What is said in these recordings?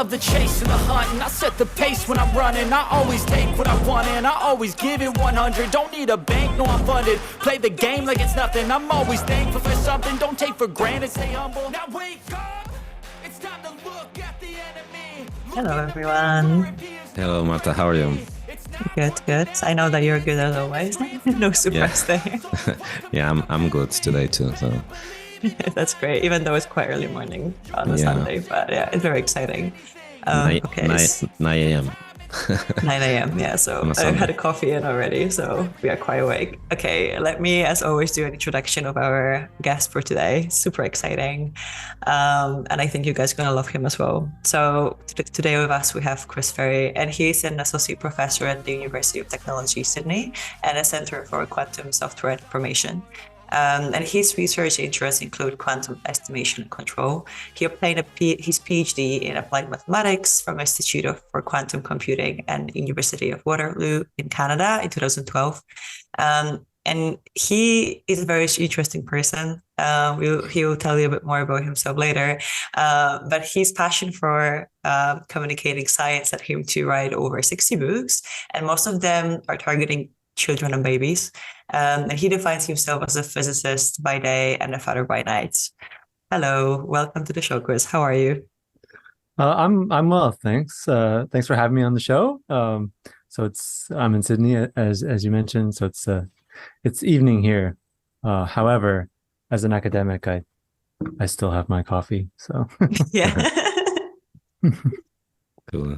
love the chase and the hunt, and I set the pace when I'm running. I always take what I want and I always give it 100. Don't need a bank, no I'm funded. Play the game like it's nothing. I'm always thankful for something. Don't take for granted, stay humble. Now wake up, it's time to look at the enemy. Hello, everyone. Hello, Marta. How are you? Good, good. I know that you're good as always. No surprise there. Yeah, I'm good today too. So that's great, even though it's quite early morning on a Sunday. But yeah, it's very exciting. 9 a.m. 9 a.m. Yeah, so I had a coffee in already, so we are quite awake. Okay, let me, as always, do an introduction of our guest for today. Super exciting. And I think you guys are going to love him as well. So today with us, we have Chris Ferrie, and he's an associate professor at the University of Technology, Sydney, and a Center for Quantum Software Information. And his research interests include quantum estimation and control. He obtained his PhD in applied mathematics from Institute for Quantum Computing and University of Waterloo in Canada in 2012. And he is a very interesting person. He will tell you a bit more about himself later. But his passion for communicating science led him to write over 60 books, and most of them are targeting children and babies. And he defines himself as a physicist by day and a father by night. Hello, welcome to the show, Chris. How are you? I'm well, thanks. Thanks for having me on the show. So I'm in Sydney, as you mentioned. So it's evening here. However, as an academic, I still have my coffee. So yeah. Cool.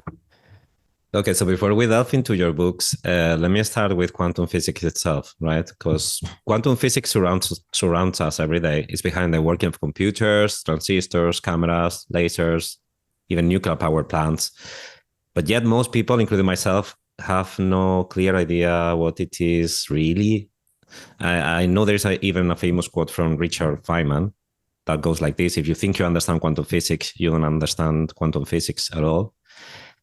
Okay, so before we delve into your books, let me start with quantum physics itself, right? Because quantum physics surrounds us every day. It's behind the working of computers, transistors, cameras, lasers, even nuclear power plants. But yet most people, including myself, have no clear idea what it is really. I know there's even a famous quote from Richard Feynman that goes like this: if you think you understand quantum physics, you don't understand quantum physics at all.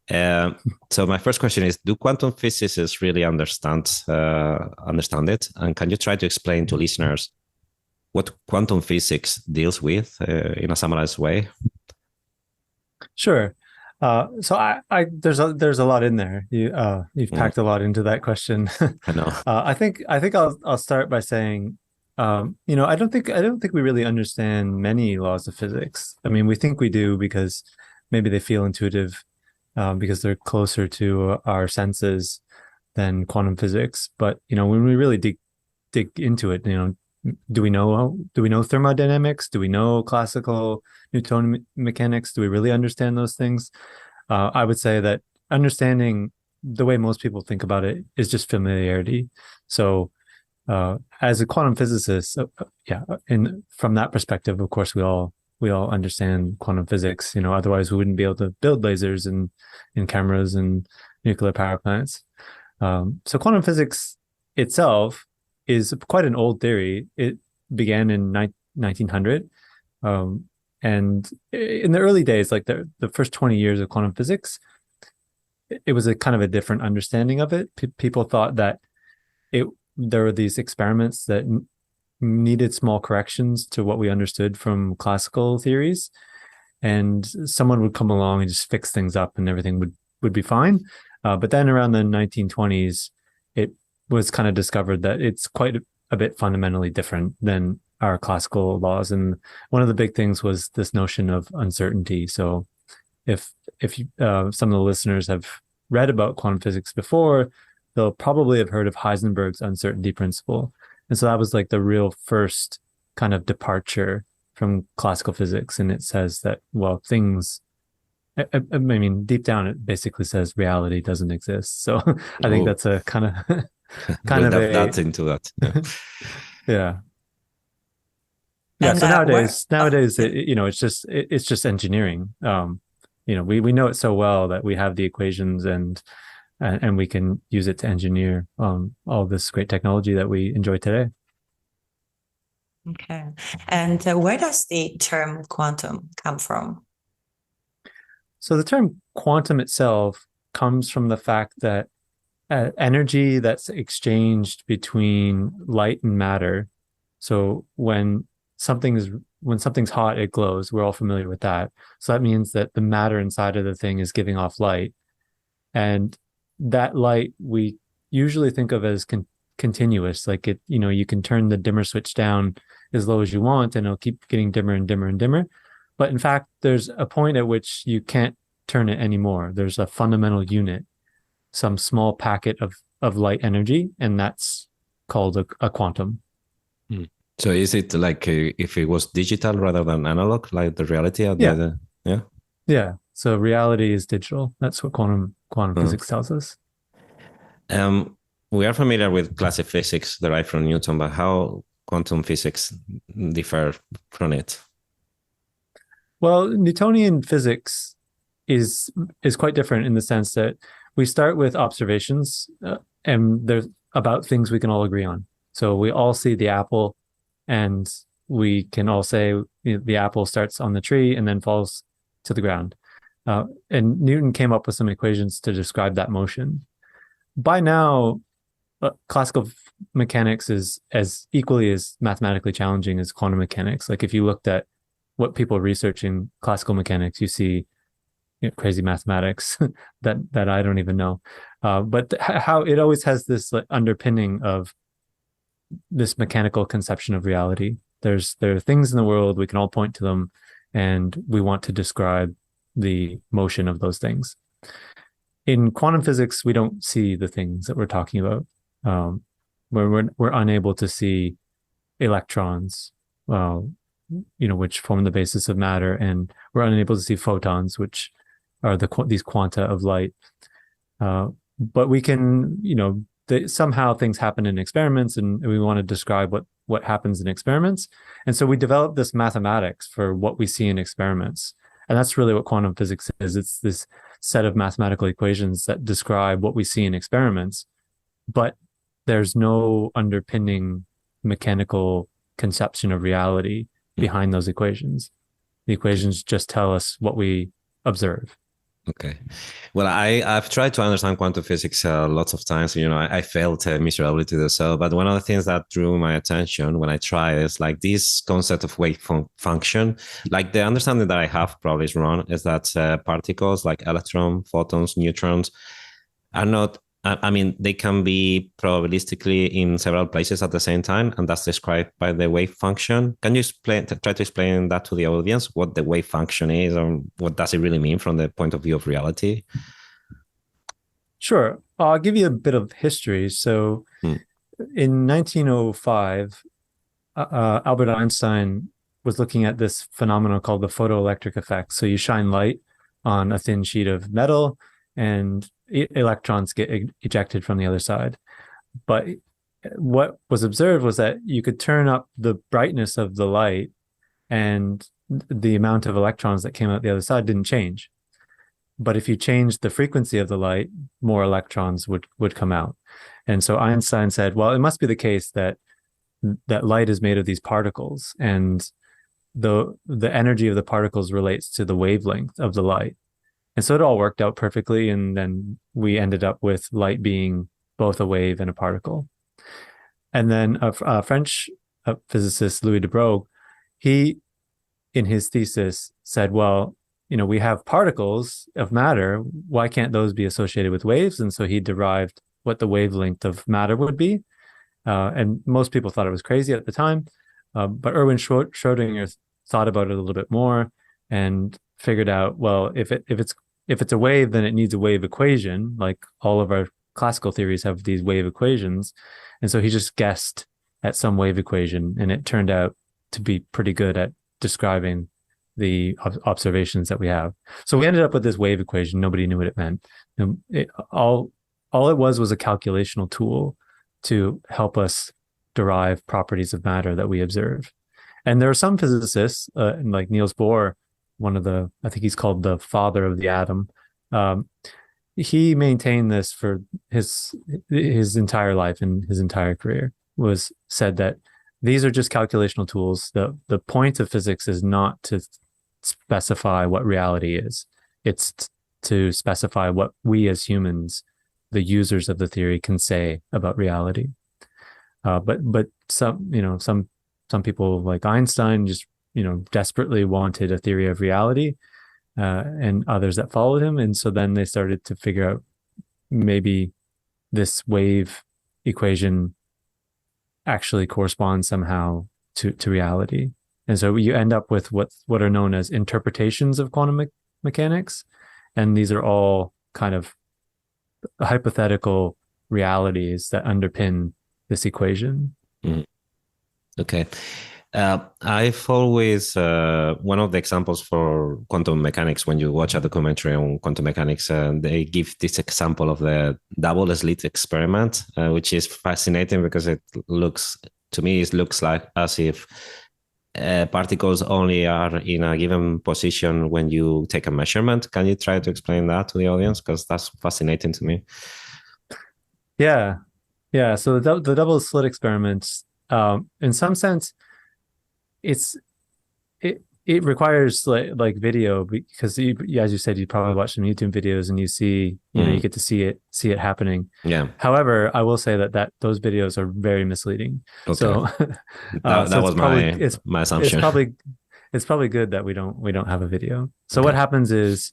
So my first question is, do quantum physicists really understand it? And can you try to explain to listeners what quantum physics deals with in a summarized way? Sure. So there's a lot in there. You've packed a lot into that question. I know. I think I'll start by saying, I don't think we really understand many laws of physics. I mean, we think we do because maybe they feel intuitive, because they're closer to our senses than quantum physics. But when we really dig into it, do we know thermodynamics? Do we know classical Newtonian mechanics? Do we really understand those things? I would say that understanding the way most people think about it is just familiarity. So as a quantum physicist, and from that perspective, of course, we all understand quantum physics. Otherwise we wouldn't be able to build lasers and cameras and nuclear power plants. So quantum physics itself is quite an old theory. It began in 1900, and in the early days, like the first 20 years of quantum physics, it was a kind of a different understanding of it. People thought that there were these experiments that needed small corrections to what we understood from classical theories, and someone would come along and just fix things up and everything would be fine. But then around the 1920s, it was kind of discovered that it's quite a bit fundamentally different than our classical laws. And one of the big things was this notion of uncertainty. So if some of the listeners have read about quantum physics before, they'll probably have heard of Heisenberg's uncertainty principle. And so that was like the real first kind of departure from classical physics. And it says that, well, things, I mean, deep down, it basically says reality doesn't exist. So I think that's a kind of that's into that. Yeah. Yeah. So nowadays, it's just engineering. We know it so well that we have the equations and we can use it to engineer all this great technology that we enjoy today. Okay. And where does the term quantum come from? So the term quantum itself comes from the fact that energy that's exchanged between light and matter. So when when something's hot, it glows. We're all familiar with that. So that means that the matter inside of the thing is giving off light. And that light we usually think of as continuous. Like you can turn the dimmer switch down as low as you want and it'll keep getting dimmer and dimmer and dimmer. But in fact, there's a point at which you can't turn it anymore. There's a fundamental unit, some small packet of light energy, and that's called a quantum. So is it like if it was digital rather than analog, like the reality of yeah? Yeah. So reality is digital. That's what quantum physics tells us. We are familiar with classic physics derived from Newton, but how quantum physics differ from it? Well, Newtonian physics is quite different in the sense that we start with observations and there's about things we can all agree on. So we all see the apple and we can all say the apple starts on the tree and then falls to the ground. And Newton came up with some equations to describe that motion. By now, classical mechanics is as equally as mathematically challenging as quantum mechanics. Like if you looked at what people research in classical mechanics, you see crazy mathematics that I don't even know. But how it always has this underpinning of this mechanical conception of reality. There are things in the world, we can all point to them, and we want to describe the motion of those things. In quantum physics, we don't see the things that we're talking about. We're unable to see electrons, which form the basis of matter, and we're unable to see photons, which are these quanta of light. But we can, somehow things happen in experiments, and we want to describe what happens in experiments. And so we develop this mathematics for what we see in experiments. And that's really what quantum physics is. It's this set of mathematical equations that describe what we see in experiments, but there's no underpinning mechanical conception of reality behind those equations. The equations just tell us what we observe. Okay. Well, I've tried to understand quantum physics lots of times. I failed miserably to do so. But one of the things that drew my attention when I tried is like this concept of wave function. Like the understanding that I have probably is wrong, is that particles like electrons, photons, neutrons are not, they can be probabilistically in several places at the same time, and that's described by the wave function. Can you try to explain that to the audience, what the wave function is, and what does it really mean from the point of view of reality? Sure. I'll give you a bit of history. So in 1905, Albert Einstein was looking at this phenomenon called the photoelectric effect. So you shine light on a thin sheet of metal, and electrons get ejected from the other side. But what was observed was that you could turn up the brightness of the light and the amount of electrons that came out the other side didn't change. But if you changed the frequency of the light, more electrons would come out. And so Einstein said, well, it must be the case that light is made of these particles, and the energy of the particles relates to the wavelength of the light. And so it all worked out perfectly. And then we ended up with light being both a wave and a particle. And then a French physicist, Louis de Broglie, he, in his thesis, said, well, we have particles of matter. Why can't those be associated with waves? And so he derived what the wavelength of matter would be. And most people thought it was crazy at the time. But Erwin Schrödinger thought about it a little bit more and figured out, well, if it's a wave, then it needs a wave equation. Like all of our classical theories have these wave equations. And so he just guessed at some wave equation, and it turned out to be pretty good at describing the observations that we have. So we ended up with this wave equation. Nobody knew what it meant. And all it was a calculational tool to help us derive properties of matter that we observe. And there are some physicists, like Niels Bohr, I think he's called the father of the atom. He maintained this for his entire life and his entire career, said that these are just calculational tools. The point of physics is not to specify what reality is. It's to specify what we as humans, the users of the theory, can say about reality. But some some people like Einstein just, desperately wanted a theory of reality, and others that followed him. And so then they started to figure out maybe this wave equation actually corresponds somehow to reality. And so you end up with what are known as interpretations of quantum mechanics. And these are all kind of hypothetical realities that underpin this equation. Okay. I've always, one of the examples for quantum mechanics, when you watch a documentary on quantum mechanics, they give this example of the double slit experiment, which is fascinating because it looks like as if particles only are in a given position when you take a measurement. Can you try to explain that to the audience? Because that's fascinating to me. Yeah. Yeah. So the double slit experiments, in some sense, it requires like video, because as you said, you probably watch some YouTube videos and you see, you get to see it happening. Yeah. However, I will say that those videos are very misleading. Okay. So that was my assumption. It's probably good that we don't have a video. So what happens is,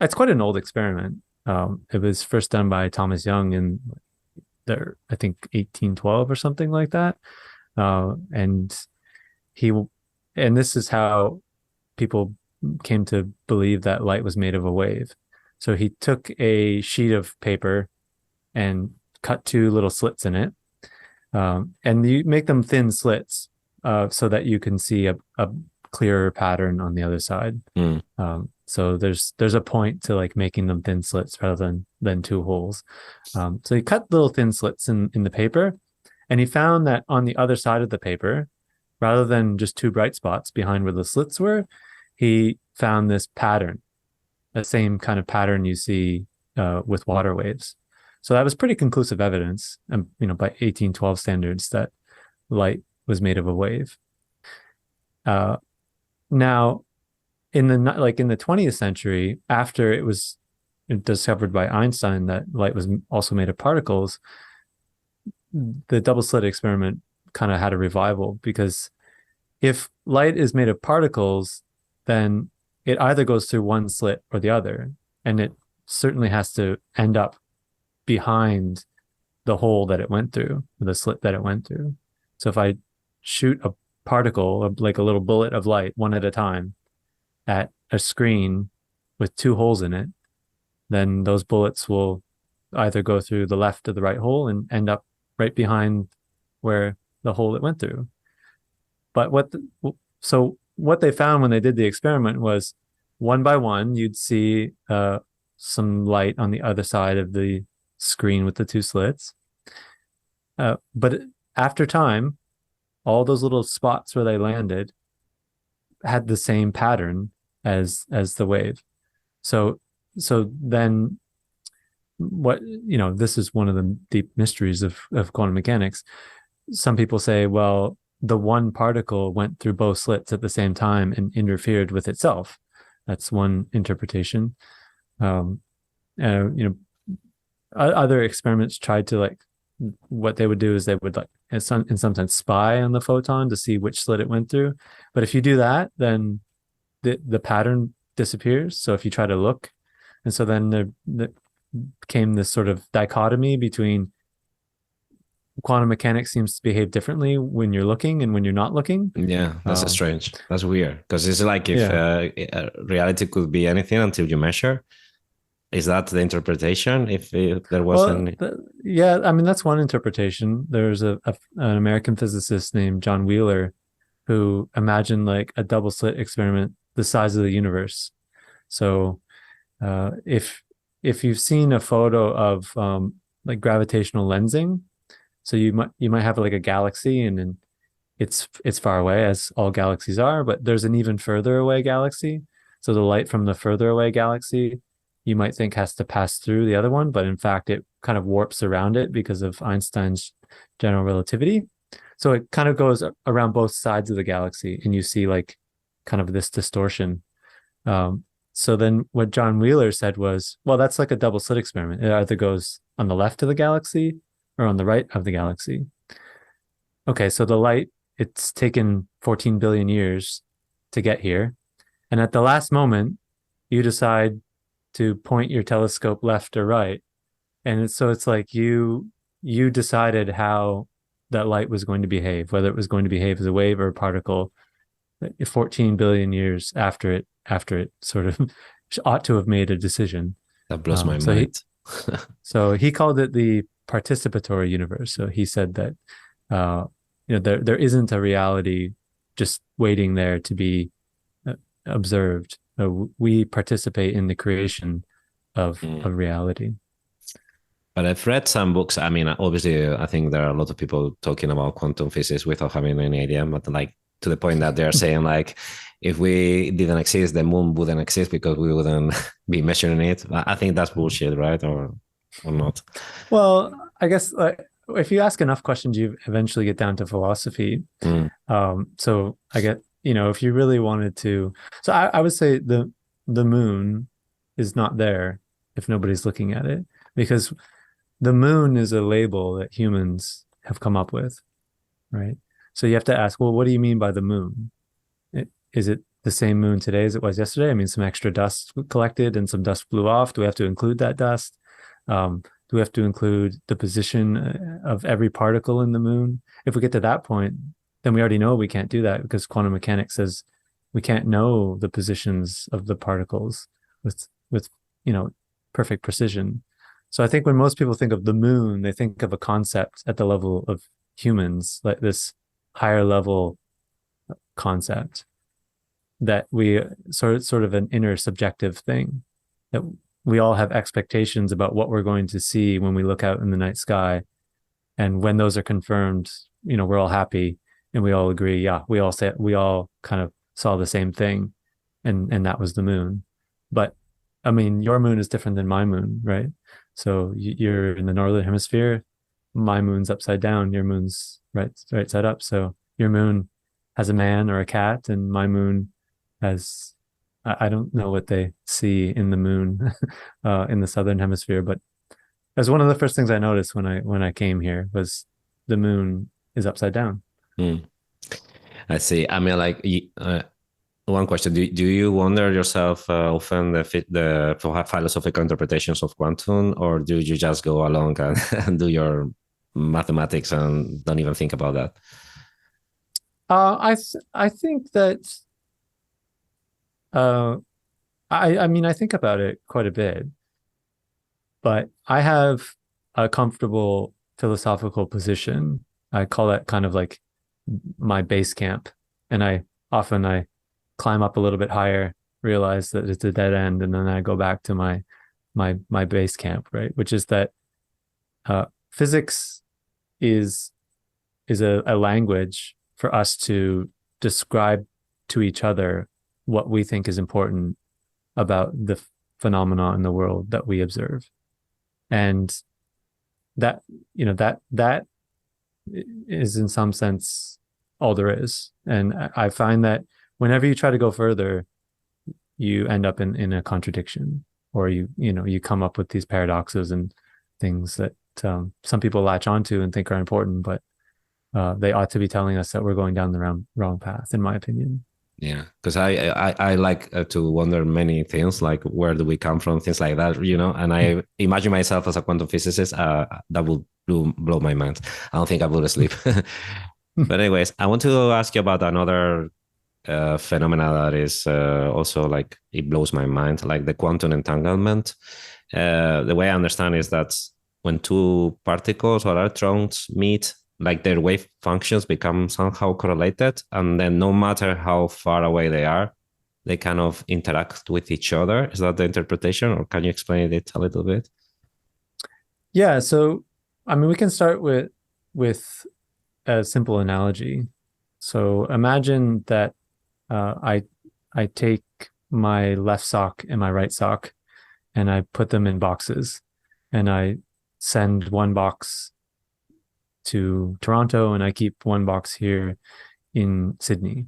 it's quite an old experiment. It was first done by Thomas Young in I think 1812 or something like that. And this is how people came to believe that light was made of a wave. So he took a sheet of paper and cut 2 little slits in it. And you make them thin slits, so that you can see a clearer pattern on the other side. So there's a point to like making them thin slits rather than 2 holes. So he cut little thin slits in the paper, and he found that on the other side of the paper, rather than just 2 bright spots behind where the slits were, he found this pattern, the same kind of pattern you see with water waves. So that was pretty conclusive evidence, by 1812 standards, that light was made of a wave. Now, in the 20th century, after it was discovered by Einstein that light was also made of particles, the double slit experiment kind of had a revival, because if light is made of particles, then it either goes through one slit or the other, and it certainly has to end up behind the hole that it went through, the slit that it went through. So if I shoot a particle, like a little bullet of light, one at a time at a screen with 2 holes in it, then those bullets will either go through the left or the right hole and end up right behind where the hole it went through. But what they found when they did the experiment was, one by one, you'd see some light on the other side of the screen with the 2 slits. But after time, all those little spots where they landed had the same pattern as the wave. So then this is one of the deep mysteries of quantum mechanics. Some people say, well, the one particle went through both slits at the same time and interfered with itself. That's one interpretation. Other experiments tried to, like, what they would do is they would, like, in some sense, spy on the photon to see which slit it went through. But if you do that, then the pattern disappears. So if you try to look, and so then there became this sort of dichotomy between quantum mechanics seems to behave differently when you're looking and when you're not looking. Yeah, that's strange. That's weird, because it's like if reality could be anything until you measure. Is that the interpretation? If there wasn't, that's one interpretation. There's an American physicist named John Wheeler who imagined like a double slit experiment the size of the universe. So if you've seen a photo of like gravitational lensing, so you might have like a galaxy, and then it's far away, as all galaxies are, but there's an even further away galaxy. So the light from the further away galaxy, you might think, has to pass through the other one, but in fact it kind of warps around it because of Einstein's general relativity. So it kind of goes around both sides of the galaxy, and you see like kind of this distortion. So then what John Wheeler said was, well, that's like a double slit experiment. It either goes on the left of the galaxy or on the right of the galaxy. Okay, so the light it's taken 14 billion years to get here. And at the last moment, you decide to point your telescope left or right. And it's like you decided how that light was going to behave, whether it was going to behave as a wave or a particle 14 billion years after it sort of ought to have made a decision. That blows my mind. So he called it the participatory universe. So he said that there isn't a reality just waiting there to be observed. We participate in the creation of reality. But I've read some books. I mean, obviously, I think there are a lot of people talking about quantum physics without having any idea, but like to the point that they're saying like, if we didn't exist, the moon wouldn't exist because we wouldn't be measuring it. I think that's bullshit, right? Or not? Well, I guess if you ask enough questions, you eventually get down to philosophy. So I get, if you really wanted to, so I would say the moon is not there if nobody's looking at it, because the moon is a label that humans have come up with, right? So you have to ask, well, what do you mean by the moon? Is it the same moon today as it was yesterday? I mean, some extra dust collected and some dust flew off. Do we have to include that dust? Do we have to include the position of every particle in the moon? If we get to that point, then we already know we can't do that, because quantum mechanics says we can't know the positions of the particles with perfect precision. So I think when most people think of the moon, they think of a concept at the level of humans, like this higher level concept that we sort of an inner subjective thing, that we all have expectations about what we're going to see when we look out in the night sky. And when those are confirmed, we're all happy and we all agree, yeah, we all kind of saw the same thing, and that was the moon. But I mean, your moon is different than my moon, right? So you're in the northern hemisphere, my moon's upside down, your moon's right side up. So your moon has a man or a cat, and my moon has, I don't know what they see in the moon in the southern hemisphere, but that's one of the first things I noticed when I came here was the moon is upside down. I see. I mean, like, one question: Do you wonder yourself often the philosophical interpretations of quantum, or do you just go along and do your mathematics and don't even think about that? I think that I mean, I think about it quite a bit, but I have a comfortable philosophical position. I call that kind of like my base camp, and I climb up a little bit higher, realize that it's a dead end, and then I go back to my base camp, right? Which is that physics is a language for us to describe to each other what we think is important about the phenomena in the world that we observe. And that is in some sense all there is. And I find that whenever you try to go further, you end up in a contradiction, or you come up with these paradoxes and things that some people latch onto and think are important, but they ought to be telling us that we're going down the wrong path, in my opinion. Yeah, because I like to wonder many things, like where do we come from, things like that, and I imagine myself as a quantum physicist. That would blow my mind. I don't think I would sleep. But anyways, I want to ask you about another phenomena that is also like, it blows my mind, like the quantum entanglement. The way I understand is that when two particles or electrons meet, like their wave functions become somehow correlated, and then no matter how far away they are, they kind of interact with each other. Is that the interpretation, or can you explain it a little bit? Yeah, so I mean, we can start with a simple analogy. So imagine that I take my left sock and my right sock, and I put them in boxes, and I send one box to Toronto, and I keep one box here in Sydney.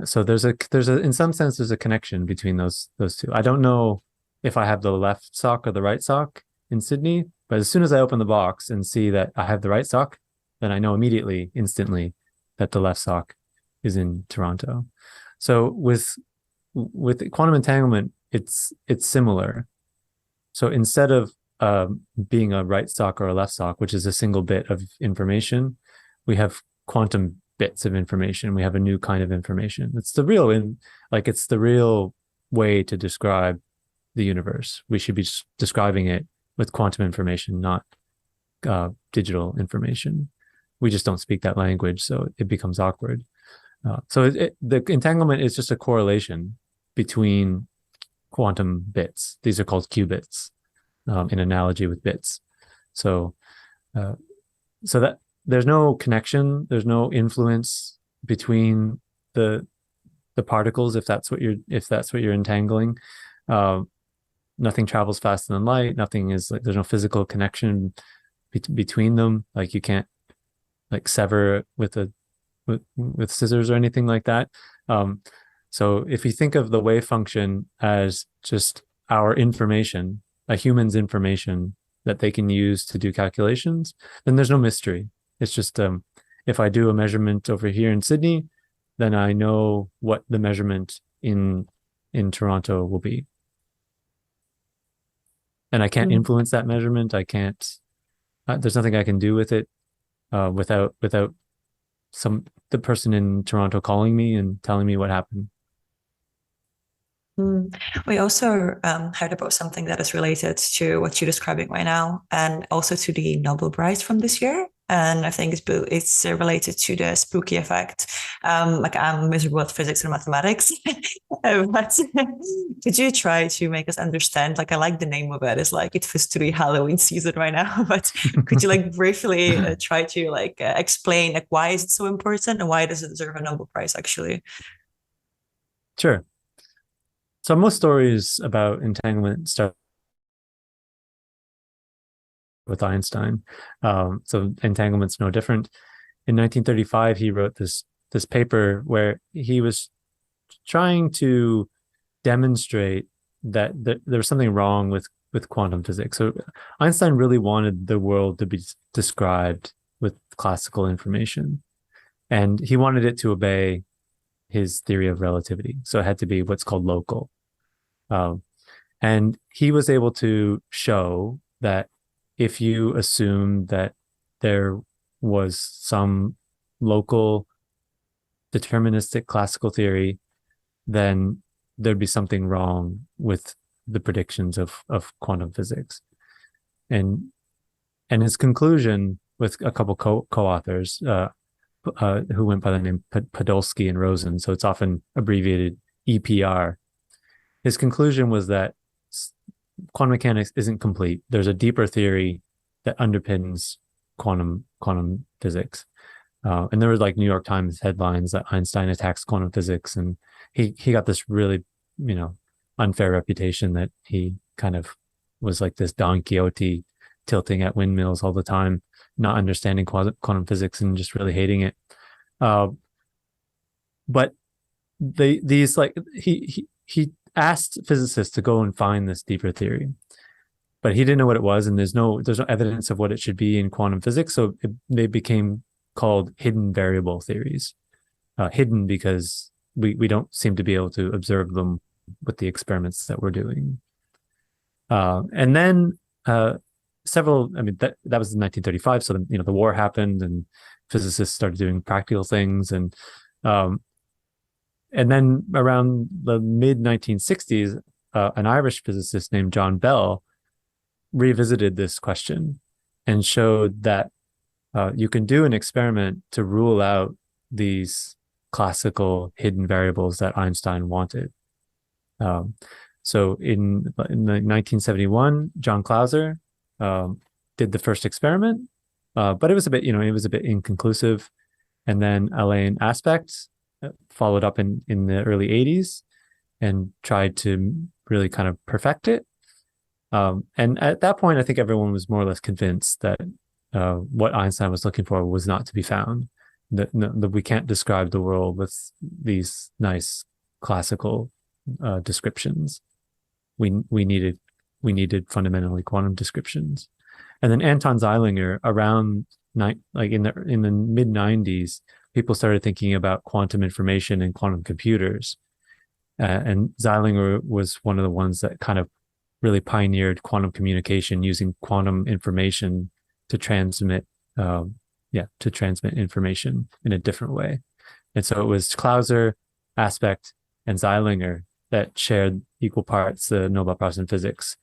So there's a in some sense there's a connection between those two. I don't know if I have the left sock or the right sock in Sydney, but as soon as I open the box and see that I have the right sock, then I know immediately, instantly, that the left sock is in Toronto. So with quantum entanglement, it's similar. So instead of being a right sock or a left sock, which is a single bit of information, we have quantum bits of information. We have a new kind of information. It's the real way to describe the universe. We should be describing it with quantum information, not digital information. We just don't speak that language, so it becomes awkward. So the entanglement is just a correlation between quantum bits. These are called qubits, in analogy with bits. So that there's no connection, there's no influence between the particles if that's what you're entangling. Nothing travels faster than light. Nothing is like, there's no physical connection between them. Like you can't like sever with scissors or anything like that. So if you think of the wave function as just our information, a human's information that they can use to do calculations, then there's no mystery. It's just if I do a measurement over here in Sydney, then I know what the measurement in Toronto will be. And I can't influence that measurement. I can't, there's nothing I can do with it without the person in Toronto calling me and telling me what happened. We also heard about something that is related to what you're describing right now, and also to the Nobel Prize from this year. And I think it's related to the spooky effect. Like I'm miserable at physics and mathematics, but could you try to make us understand? Like I like the name of it. It's like it feels to be Halloween season right now. But could you like briefly try to explain like why is it so important and why does it deserve a Nobel Prize actually? Sure. So most stories about entanglement start with Einstein. So entanglement's no different. In 1935, he wrote this paper where he was trying to demonstrate that there was something wrong with quantum physics. So Einstein really wanted the world to be described with classical information, and he wanted it to obey his theory of relativity. So it had to be what's called local. And he was able to show that if you assume that there was some local deterministic classical theory, then there'd be something wrong with the predictions of quantum physics. And his conclusion with a couple co-authors who went by the name Podolsky and Rosen, so it's often abbreviated EPR. His conclusion was that quantum mechanics isn't complete. There's a deeper theory that underpins quantum physics. And there were like New York Times headlines that Einstein attacks quantum physics, and he got this really, unfair reputation that he kind of was like this Don Quixote tilting at windmills all the time, not understanding quantum physics and just really hating it. But he asked physicists to go and find this deeper theory, but he didn't know what it was, and there's no evidence of what it should be in quantum physics. So they became called hidden variable theories, hidden because we don't seem to be able to observe them with the experiments that we're doing. And then that was in 1935. So the war happened, and physicists started doing practical things, and then around the mid 1960s, an Irish physicist named John Bell revisited this question and showed that you can do an experiment to rule out these classical hidden variables that Einstein wanted. So in 1971, John Clauser did the first experiment, but it was a bit inconclusive. And then Alain Aspect followed up in the early 80s and tried to really kind of perfect it. And at that point, I think everyone was more or less convinced that what Einstein was looking for was not to be found, that we can't describe the world with these nice classical descriptions. We needed fundamentally quantum descriptions. And then Anton Zeilinger around in the mid 90s people started thinking about quantum information and quantum computers. And Zeilinger was one of the ones that kind of really pioneered quantum communication using quantum information to transmit, to transmit information in a different way. And so it was Clauser, Aspect, and Zeilinger that shared equal parts the Nobel Prize in Physics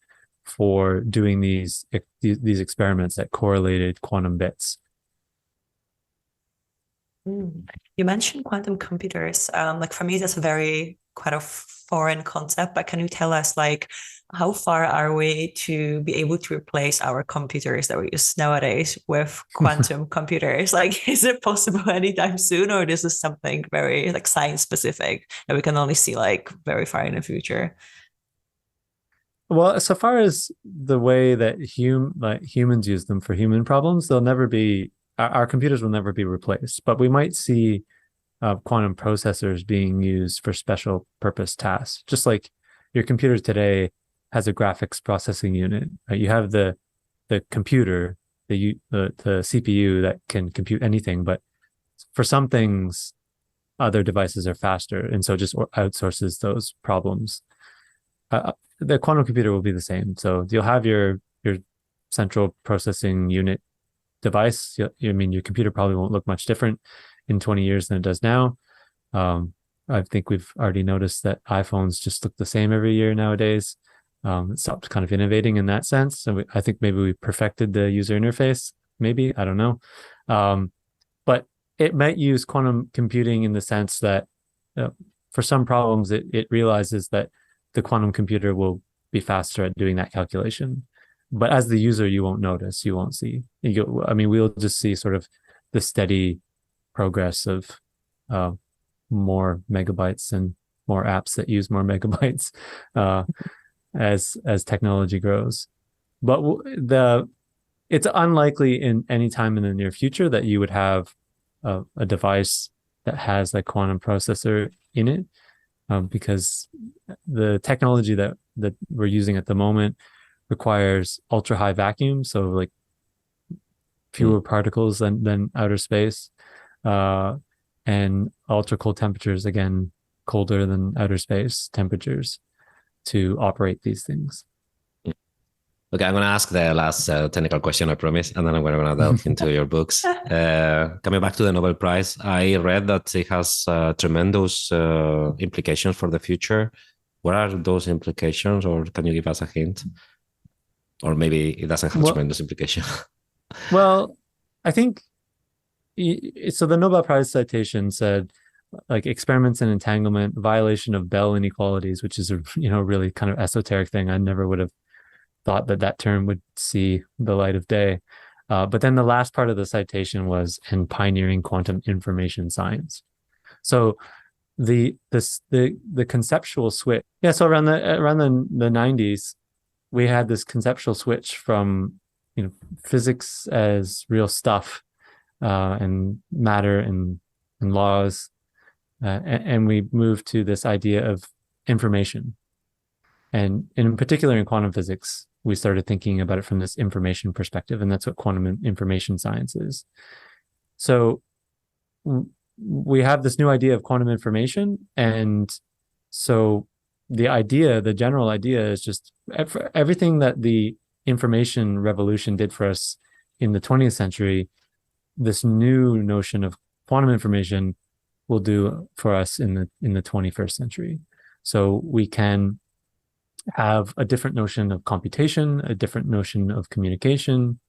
for doing these experiments that correlated quantum bits. You mentioned quantum computers. Like for me, that's quite a foreign concept, but can you tell us like how far are we to be able to replace our computers that we use nowadays with quantum computers? Like, is it possible anytime soon, or this is something very like science specific that we can only see like very far in the future? Well, so far as the way that humans use them for human problems, they'll never be, our computers will never be replaced, but we might see quantum processors being used for special purpose tasks. Just like your computer today has a graphics processing unit, right? You have the computer, the CPU that can compute anything, but for some things, other devices are faster, and so just outsources those problems. The quantum computer will be the same. So you'll have your central processing unit device. I mean, your computer probably won't look much different in 20 years than it does now. I think we've already noticed that iPhones just look the same every year nowadays. It stopped kind of innovating in that sense. So I think maybe we perfected the user interface. Maybe, I don't know. But it might use quantum computing in the sense that for some problems, it realizes that the quantum computer will be faster at doing that calculation. But as the user, you won't notice, you won't see. We'll just see sort of the steady progress of more megabytes and more apps that use more megabytes as technology grows. But it's unlikely in any time in the near future that you would have a device that has a quantum processor in it, because the technology that we're using at the moment requires ultra high vacuum, so like fewer particles than outer space, and ultra cold temperatures, again colder than outer space temperatures, to operate these things. Okay, I'm going to ask the last technical question, I promise, and then I'm going to delve into your books. Coming back to the Nobel Prize, I read that it has tremendous implications for the future. What are those implications, or can you give us a hint? Or maybe it doesn't have tremendous implications. Well, I think, so the Nobel Prize citation said, like, experiments in entanglement, violation of Bell inequalities, which is a really kind of esoteric thing. I never would have thought that term would see the light of day. But then the last part of the citation was, and pioneering quantum information science. So the conceptual switch. Yeah, so around the 90s, we had this conceptual switch from physics as real stuff, and matter and laws, and we moved to this idea of information. And in particular, in quantum physics, we started thinking about it from this information perspective, and that's what quantum information science is. So we have this new idea of quantum information, and so the general idea is just everything that the information revolution did for us in the 20th century, this new notion of quantum information will do for us in the 21st century. So we can have a different notion of computation, a different notion of communication.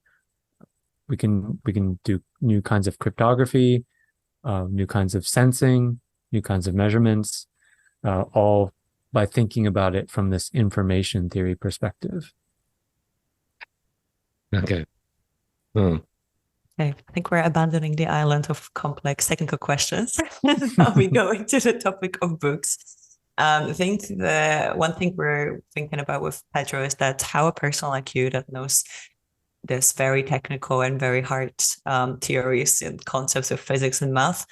We can do new kinds of cryptography, new kinds of sensing, new kinds of measurements, all by thinking about it from this information theory perspective. Okay. Okay, I think we're abandoning the island of complex technical questions. Now we go into the topic of books. I think the one thing we're thinking about with Pedro is that how a person like you that knows this very technical and very hard theories and concepts of physics and math,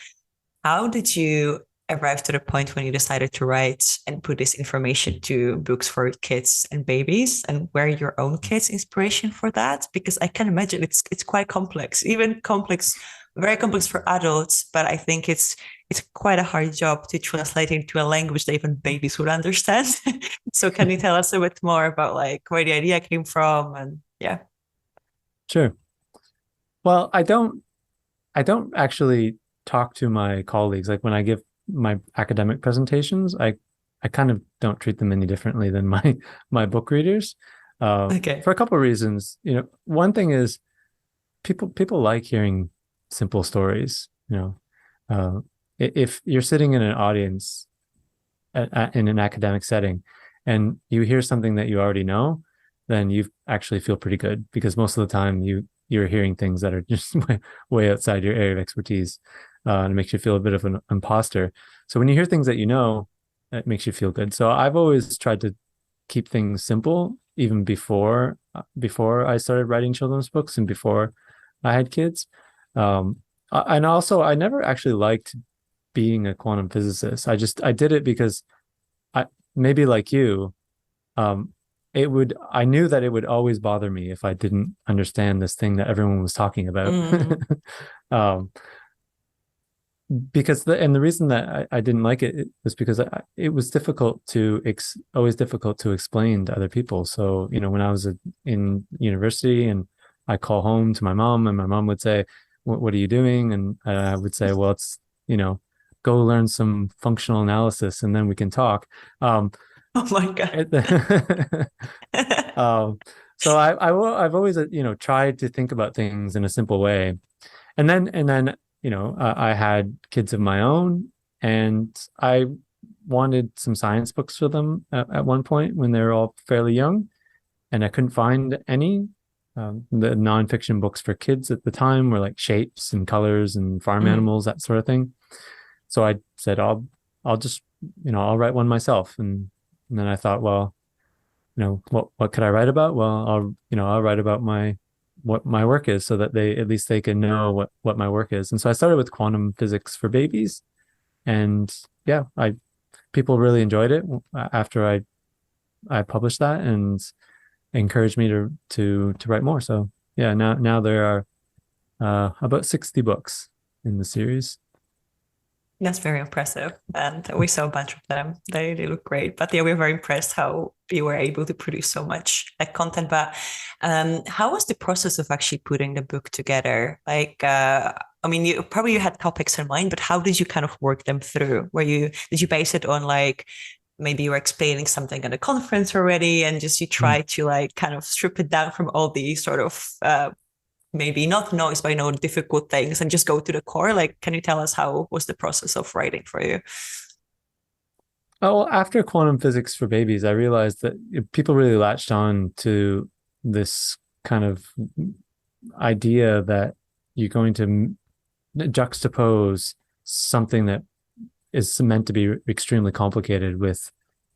how did you arrive to the point when you decided to write and put this information to books for kids and babies, and were your own kids inspiration for that? Because I can imagine it's quite complex, even complex very complex for adults, but I think it's quite a hard job to translate into a language that even babies would understand. So can you tell us a bit more about like where the idea came from? And yeah. Sure. Well, I don't actually talk to my colleagues. Like when I give my academic presentations, I kind of don't treat them any differently than my book readers, Okay. for a couple of reasons. One thing is people like hearing simple stories. If you're sitting in an audience in an academic setting and you hear something that you already know, then you actually feel pretty good, because most of the time you're hearing things that are just way outside your area of expertise, and it makes you feel a bit of an imposter. So when you hear things that you know, it makes you feel good. So I've always tried to keep things simple, even before I started writing children's books and before I had kids. And also, I never actually liked being a quantum physicist. I did it because maybe like you, I knew that it would always bother me if I didn't understand this thing that everyone was talking about. um, because the reason that I didn't like it was because it was always difficult to explain to other people. So, when I was in university and I call home to my mom, and my mom would say, what are you doing? And I would say, well, it's, go learn some functional analysis and then we can talk. Oh my God. So I've always, tried to think about things in a simple way. And then, I had kids of my own, and I wanted some science books for them at one point when they were all fairly young, and I couldn't find any. The nonfiction books for kids at the time were like shapes and colors and farm animals, that sort of thing. So I said, I'll just, I'll write one myself. And then I thought, well, what could I write about? Well, I'll write about what my work is, so that at least they can know what my work is. And so I started with quantum physics for babies, and yeah, people really enjoyed it after I published that, and encouraged me to write more. So yeah, now there are about 60 books in the series. That's very impressive. And we saw a bunch of them. They look great. But yeah, we're very impressed how you were able to produce so much content. But how was the process of actually putting the book together? Like, you had topics in mind, but how did you kind of work them through? Did you base it on like, maybe you were explaining something at a conference already and just you try to like kind of strip it down from all these sort of maybe not noise, but difficult things, and just go to the core? Like, can you tell us how was the process of writing for you? Oh, well, after quantum physics for babies, I realized that people really latched on to this kind of idea that you're going to juxtapose something that is meant to be extremely complicated with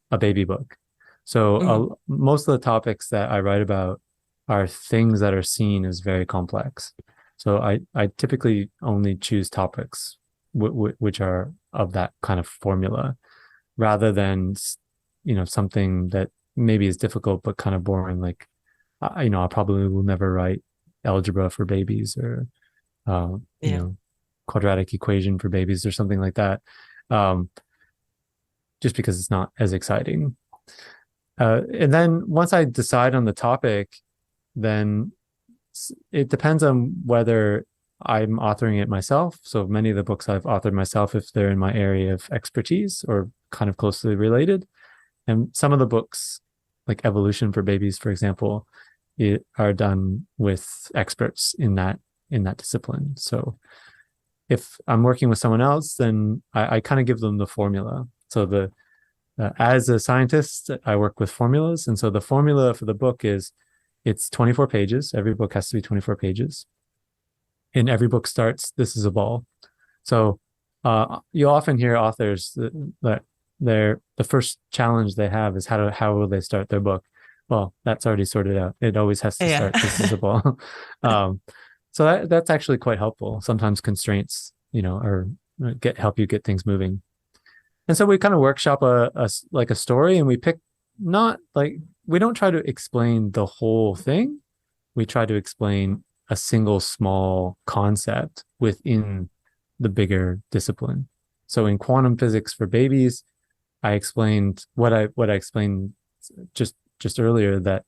a baby book. So most of the topics that I write about are things that are seen as very complex. So I typically only choose topics which are of that kind of formula, rather than something that maybe is difficult but kind of boring. Like I probably will never write algebra for babies, or quadratic equation for babies, or something like that, just because it's not as exciting. And then once I decide on the topic, then it depends on whether I'm authoring it myself. So many of the books I've authored myself if they're in my area of expertise or kind of closely related. And some of the books, like Evolution for Babies, for example, are done with experts in that discipline. So if I'm working with someone else, then I kind of give them the formula. So as a scientist, I work with formulas. And so the formula for the book is, it's 24 pages. Every book has to be 24 pages. And every book starts, this is a ball. So you often hear authors that the first challenge they have is how will they start their book? Well, that's already sorted out. It always has to start, this is a ball. So that's actually quite helpful. Sometimes constraints, help you get things moving. And so we kind of workshop a story, and we pick, not like, we don't try to explain the whole thing. We try to explain a single small concept within the bigger discipline. So in quantum physics for babies, I explained what I explained just earlier, that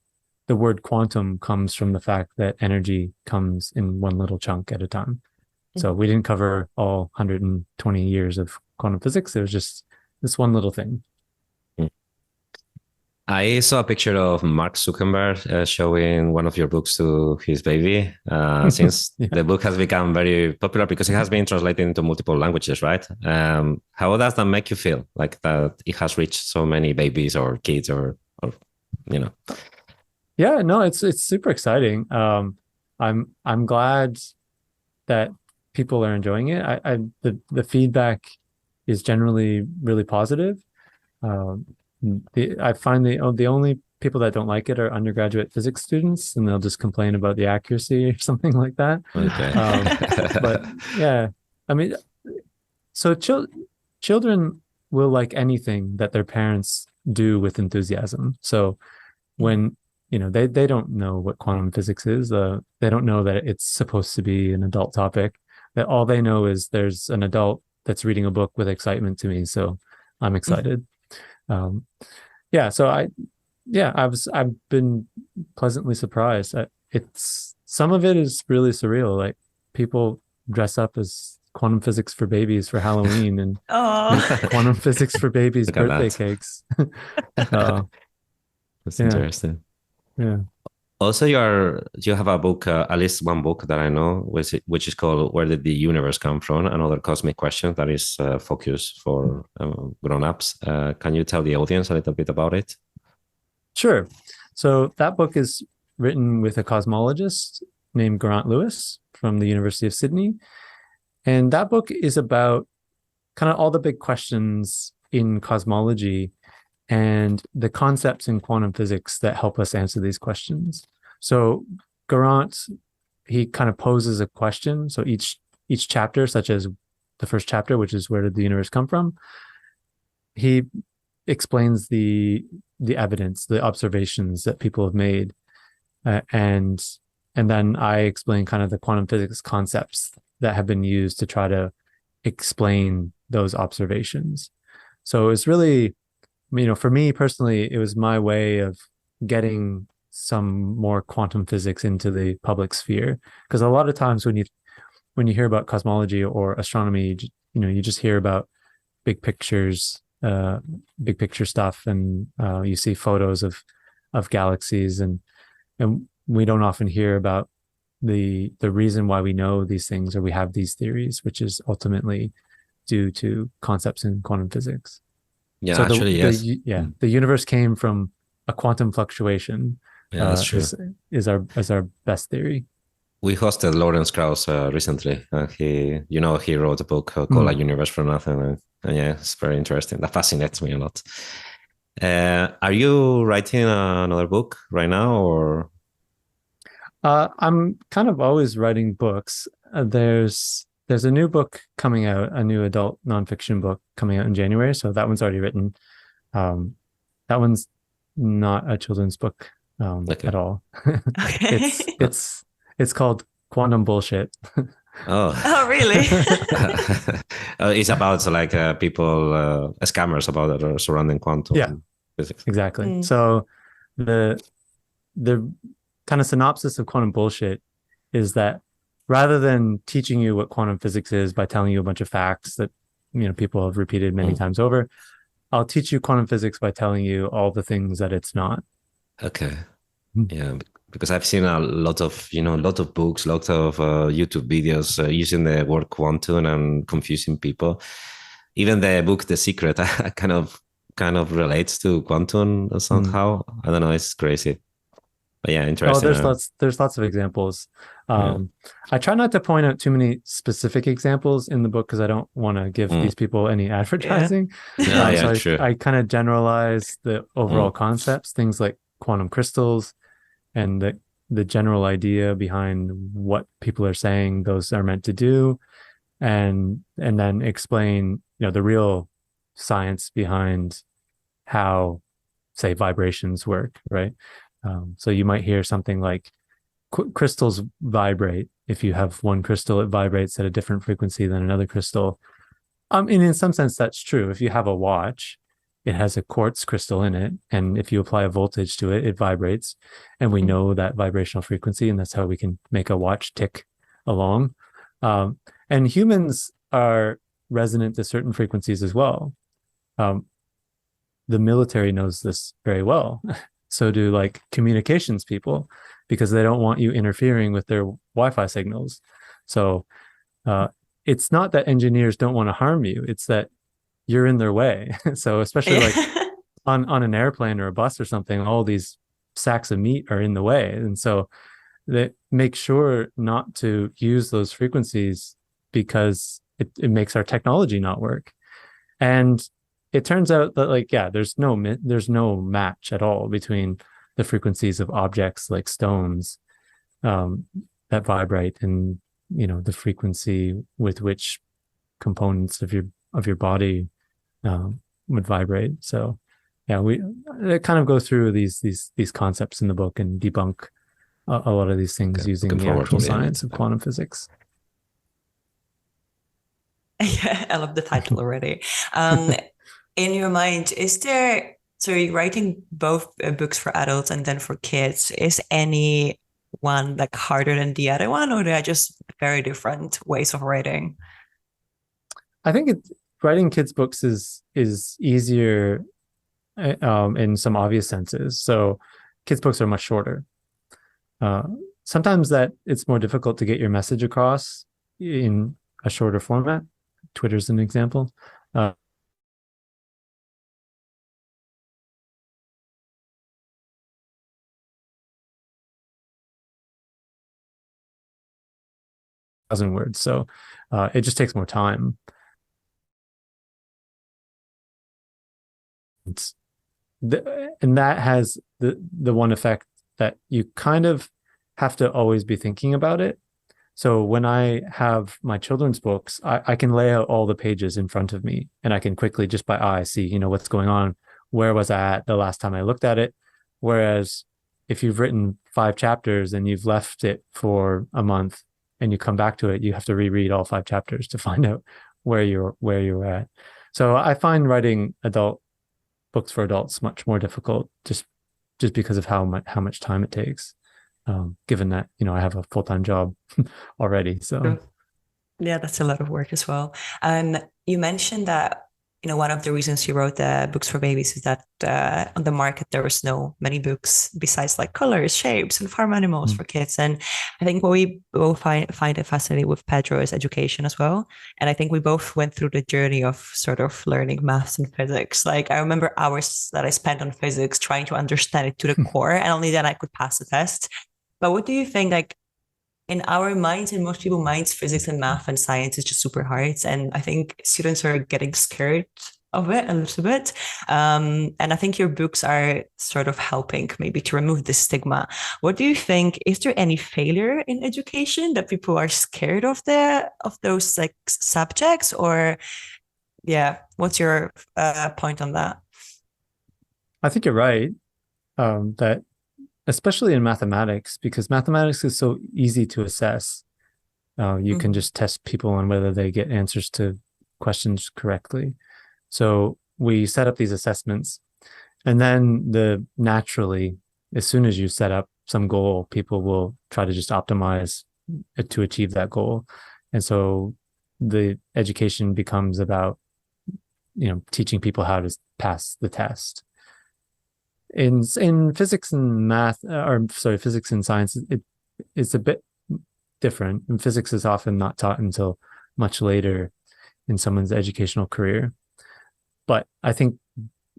the word quantum comes from the fact that energy comes in one little chunk at a time. So we didn't cover all 120 years of quantum physics. It was just this one little thing. I saw a picture of Mark Zuckerberg showing one of your books to his baby, since the book has become very popular because it has been translated into multiple languages, right? How does that make you feel, like that it has reached so many babies or kids or you know? Yeah, no, it's super exciting. I'm glad that people are enjoying it. The feedback is generally really positive. I find the only people that don't like it are undergraduate physics students, and they'll just complain about the accuracy or something like that. Okay. But yeah, I mean, so children will like anything that their parents do with enthusiasm. So when they don't know what quantum physics is, they don't know that it's supposed to be an adult topic. That all they know is there's an adult that's reading a book with excitement to me, so I'm excited. So I've been pleasantly surprised. It's some of it is really surreal. Like people dress up as quantum physics for babies for Halloween and make quantum physics for babies birthday cakes. That's interesting. Yeah. Also, you have a book, at least one book that I know, which is called "Where Did the Universe Come From?" Another cosmic question that is focused for grown-ups. Can you tell the audience a little bit about it? Sure. So that book is written with a cosmologist named Geraint Lewis from the University of Sydney, and that book is about kind of all the big questions in cosmology and the concepts in quantum physics that help us answer these questions. So Geraint, he kind of poses a question. So each chapter, such as the first chapter, which is where did the universe come from, he explains the evidence, the observations that people have made, and then I explain kind of the quantum physics concepts that have been used to try to explain those observations. So it's really, for me personally, it was my way of getting some more quantum physics into the public sphere. Because a lot of times when you hear about cosmology or astronomy, you just hear about big pictures, big picture stuff, and you see photos of galaxies, and we don't often hear about the reason why we know these things or we have these theories, which is ultimately due to concepts in quantum physics. Yeah, so actually, yes. The universe came from a quantum fluctuation. Yeah, that's true. Is our best theory. We hosted Lawrence Krauss recently. He wrote a book called A Universe from Nothing. And yeah, it's very interesting. That fascinates me a lot. Are you writing another book right now, or? I'm kind of always writing books. There's a new book coming out, a new adult nonfiction book coming out in January. So that one's already written. That one's not a children's book at all. Okay. It's called Quantum Bullshit. Oh, really? It's about people, scammers about it or surrounding quantum physics. Exactly. So the kind of synopsis of Quantum Bullshit is that rather than teaching you what quantum physics is by telling you a bunch of facts that people have repeated many times over, I'll teach you quantum physics by telling you all the things that it's not. Okay. Yeah, because I've seen a lot of books, lots of YouTube videos using the word quantum and confusing people. Even the book The Secret kind of relates to quantum somehow. I don't know, it's crazy. But yeah, interesting. There's lots of examples. I try not to point out too many specific examples in the book because I don't want to give these people any advertising. True. I kind of generalize the overall concepts, things like quantum crystals, and the general idea behind what people are saying those are meant to do, and then explain the real science behind how, say, vibrations work, right? So you might hear something like crystals vibrate. If you have one crystal, it vibrates at a different frequency than another crystal. And in some sense, that's true. If you have a watch, it has a quartz crystal in it, and if you apply a voltage to it, it vibrates, and we know that vibrational frequency, and that's how we can make a watch tick along. And humans are resonant to certain frequencies as well. The military knows this very well. So do like communications people, because they don't want you interfering with their Wi-Fi signals. So it's not that engineers don't want to harm you, it's that you're in their way. So especially like on an airplane or a bus or something, all these sacks of meat are in the way. And so they make sure not to use those frequencies because it makes our technology not work. And it turns out that like, yeah, there's no match at all between the frequencies of objects like stones that vibrate and, you know, the frequency with which components of your body would vibrate. So yeah, we kind of go through these concepts in the book and debunk a lot of these things using the actual science of quantum physics. Yeah, I love the title already. In your mind, so you're writing both books for adults and then for kids. Is any one like harder than the other one, or they're just very different ways of writing? I think writing kids' books is easier in some obvious senses. So kids' books are much shorter. Sometimes that it's more difficult to get your message across in a shorter format. Twitter's an example. Thousand words, so it just takes more time. And that has the one effect that you kind of have to always be thinking about it. So when I have my children's books, I can lay out all the pages in front of me, and I can quickly just by eye see, you know, what's going on. Where was I at the last time I looked at it? Whereas if you've written 5 chapters and you've left it for a month and you come back to it, you have to reread all 5 chapters to find out where you're at. So I find writing books for adults much more difficult just because of how much time it takes. Given that, you know, I have a full-time job already. So yeah, that's a lot of work as well. You mentioned that, you know, one of the reasons you wrote the books for babies is that on the market there was no many books besides like colors, shapes, and farm animals for kids. And I think what we both find it fascinating with Pedro is education as well. And I think we both went through the journey of sort of learning maths and physics. Like I remember hours that I spent on physics trying to understand it to the core, and only then I could pass the test. But what do you think, like, in our minds, in most people's minds, physics and math and science is just super hard. And I think students are getting scared of it a little bit. And I think your books are sort of helping maybe to remove the stigma. What do you think? Is there any failure in education that people are scared of those like subjects? Or yeah, what's your point on that? I think you're right. That especially in mathematics, because mathematics is so easy to assess. You can just test people on whether they get answers to questions correctly. So we set up these assessments, and then naturally, as soon as you set up some goal, people will try to just optimize it to achieve that goal. And so the education becomes about, you know, teaching people how to pass the test. In physics and math, physics and science, it's a bit different. And physics is often not taught until much later in someone's educational career. But I think,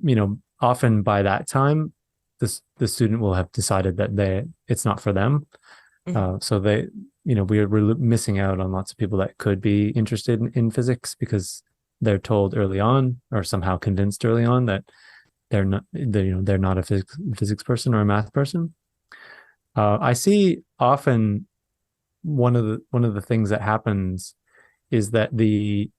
you know, often by that time, the student will have decided that it's not for them. So they, you know, we're missing out on lots of people that could be interested in physics because they're told early on, or somehow convinced early on, that they're not a physics person or a math person. I see often one of the things that happens is that the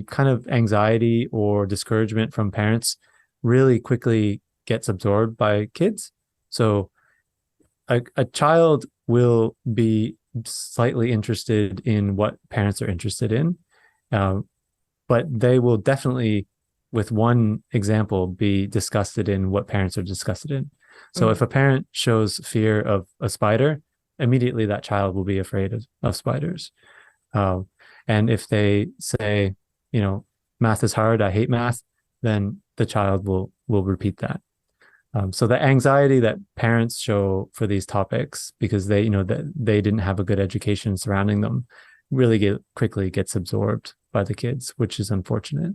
kind of anxiety or discouragement from parents really quickly gets absorbed by kids. So a child will be slightly interested in what parents are interested in, but they will definitely, with one example, be disgusted in what parents are disgusted in. So if a parent shows fear of a spider, immediately that child will be afraid of spiders. And if they say, math is hard, I hate math, then the child will repeat that. So the anxiety that parents show for these topics, because that they didn't have a good education surrounding them, really quickly gets absorbed by the kids, which is unfortunate.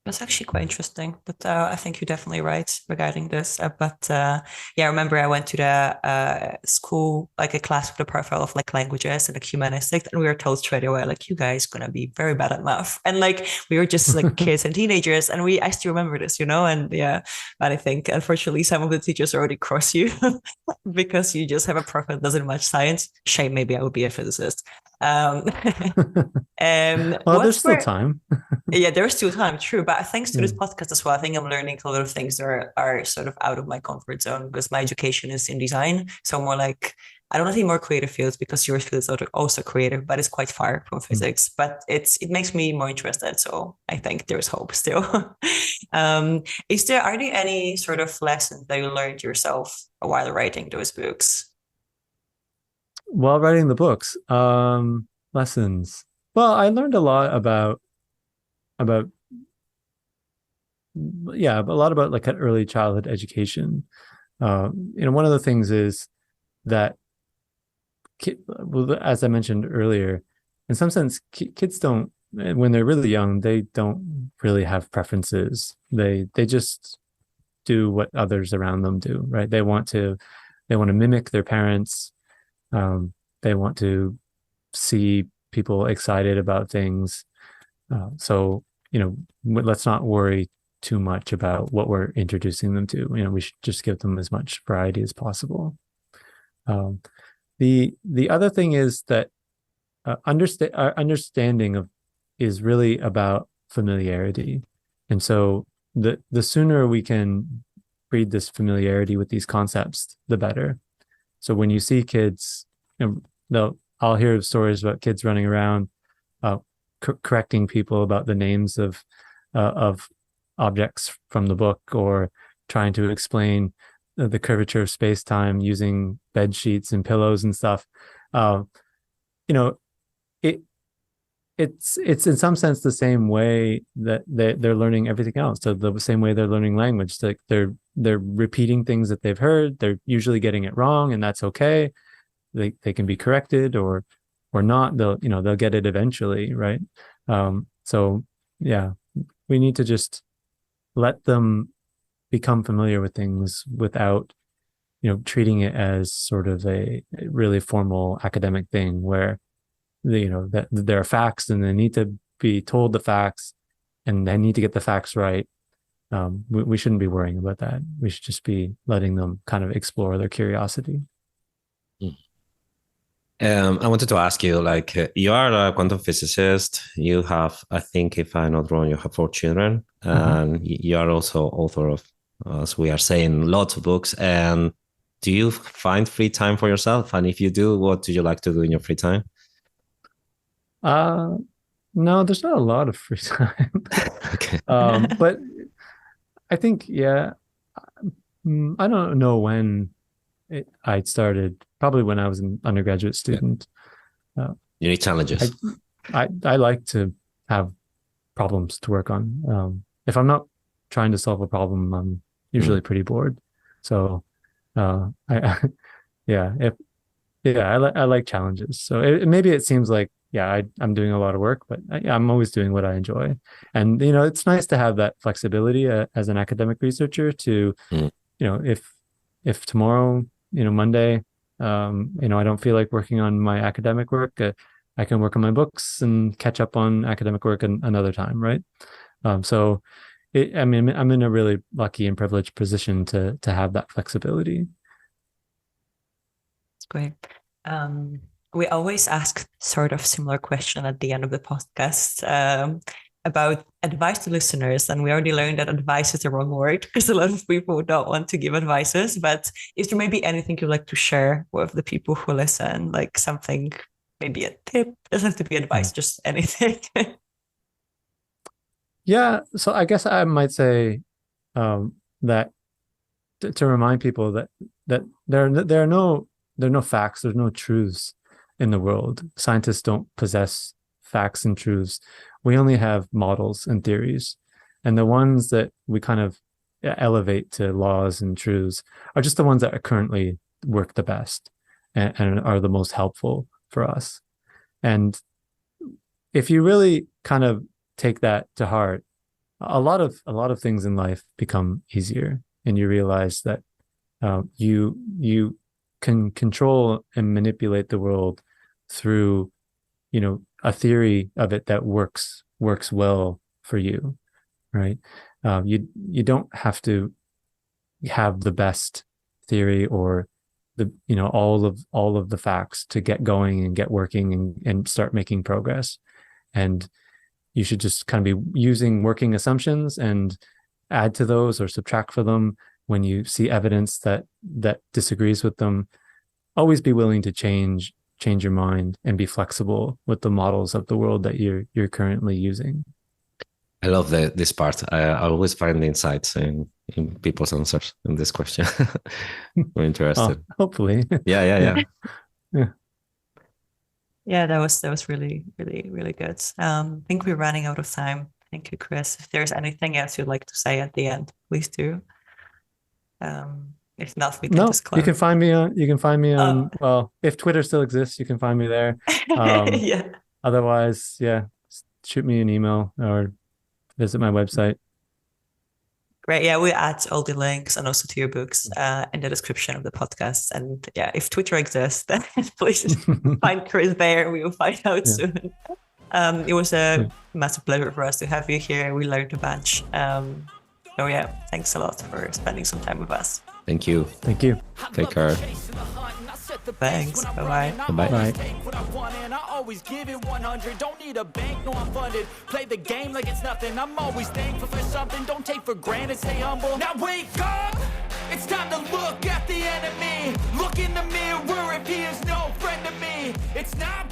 That's actually quite interesting, but I think you're definitely right regarding this. Yeah, I remember I went to the school, like a class with a profile of like languages and like humanistics, and we were told straight away, like, you guys gonna be very bad at math, and like we were just like kids and teenagers, and I still remember this, and yeah, but I think unfortunately some of the teachers already cross you because you just have a profile that doesn't match science. Shame, maybe I would be a physicist. Well, there's still time. Yeah, there's still time, true. But thanks to this podcast as well, I think I'm learning a lot of things that are sort of out of my comfort zone, because my education is in design. So more like, I don't think more creative fields, because your field is also creative, but it's quite far from physics. But it makes me more interested. So I think there's hope still. Are there any sort of lessons that you learned yourself while writing those books? While writing the books, lessons. Well, I learned a lot about a lot about like an early childhood education. One of the things is that as I mentioned earlier, in some sense, kids don't, when they're really young, they don't really have preferences. They just do what others around them do, right? They want to mimic their parents. They want to see people excited about things. So let's not worry too much about what we're introducing them to. We should just give them as much variety as possible. The other thing is that our understanding is really about familiarity, and so the sooner we can breed this familiarity with these concepts, the better. So when you see kids, I'll hear stories about kids running around correcting people about the names of objects from the book, or trying to explain the curvature of space-time using bed sheets and pillows and stuff. It's in some sense the same way that they're learning everything else. So the same way they're learning language, they're repeating things that they've heard. They're usually getting it wrong, and that's okay. They can be corrected or not. They'll get it eventually, right? So yeah, we need to just let them become familiar with things without treating it as sort of a really formal academic thing where that there are facts and they need to be told the facts and they need to get the facts right. We shouldn't be worrying about that. We should just be letting them kind of explore their curiosity. I wanted to ask you, like, you are a quantum physicist. You have, I think, if I'm not wrong, you have 4 children, and you are also author of, as we are saying, lots of books. And do you find free time for yourself? And if you do, what do you like to do in your free time? No, there's not a lot of free time. Okay. But I think, I don't know when I started, probably when I was an undergraduate student. You need challenges. I like to have problems to work on. If I'm not trying to solve a problem, I'm usually pretty bored. So I like challenges. So maybe it seems like, I'm doing a lot of work, but I'm always doing what I enjoy. And, it's nice to have that flexibility as an academic researcher to, if tomorrow, Monday, I don't feel like working on my academic work, I can work on my books and catch up on academic work another time, right? So I'm in a really lucky and privileged position to have that flexibility. That's great. We always ask sort of similar question at the end of the podcast. about advice to listeners, and we already learned that advice is the wrong word because a lot of people don't want to give advices. But is there maybe anything you'd like to share with the people who listen, like something, maybe a tip? Doesn't have to be advice, just anything. Yeah, so I guess I might say that to remind people that there are no facts, there's no truths in the world. Scientists don't possess facts and truths. We only have models and theories, and the ones that we kind of elevate to laws and truths are just the ones that currently work the best and are the most helpful for us. And if you really kind of take that to heart, a lot of things in life become easier, and you realize that you can control and manipulate the world through, a theory of it that works well for you, right? You don't have to have the best theory or the all of the facts to get going and get working and start making progress. And you should just kind of be using working assumptions and add to those or subtract from them when you see evidence that disagrees with them. Always be willing to change your mind and be flexible with the models of the world that you're currently using. I love this part. I always find insights in people's answers in this question. We're interested. Oh, hopefully. Yeah. Yeah, that was really, really, really good. I think we're running out of time. Thank you, Chris. If there's anything else you'd like to say at the end, please do. If not, we can just close. You can find me on well, if Twitter still exists, you can find me there. Yeah. Otherwise, shoot me an email or visit my website. Great. Yeah, we add all the links and also to your books in the description of the podcast. And yeah, if Twitter exists, then please find Chris there. We will find out soon. It was a massive pleasure for us to have you here. We learned a bunch. So yeah, thanks a lot for spending some time with us. Thank you. Thank you. Take care. Thanks. Bye-bye. Bye-bye. I always give it 100. Don't need a bank, no, I'm funded. Play the game like it's nothing. I'm always thankful for something. Don't take for granted, stay humble. Now wake up! It's time to look at the enemy. Look in the mirror if he is no friend to me. It's not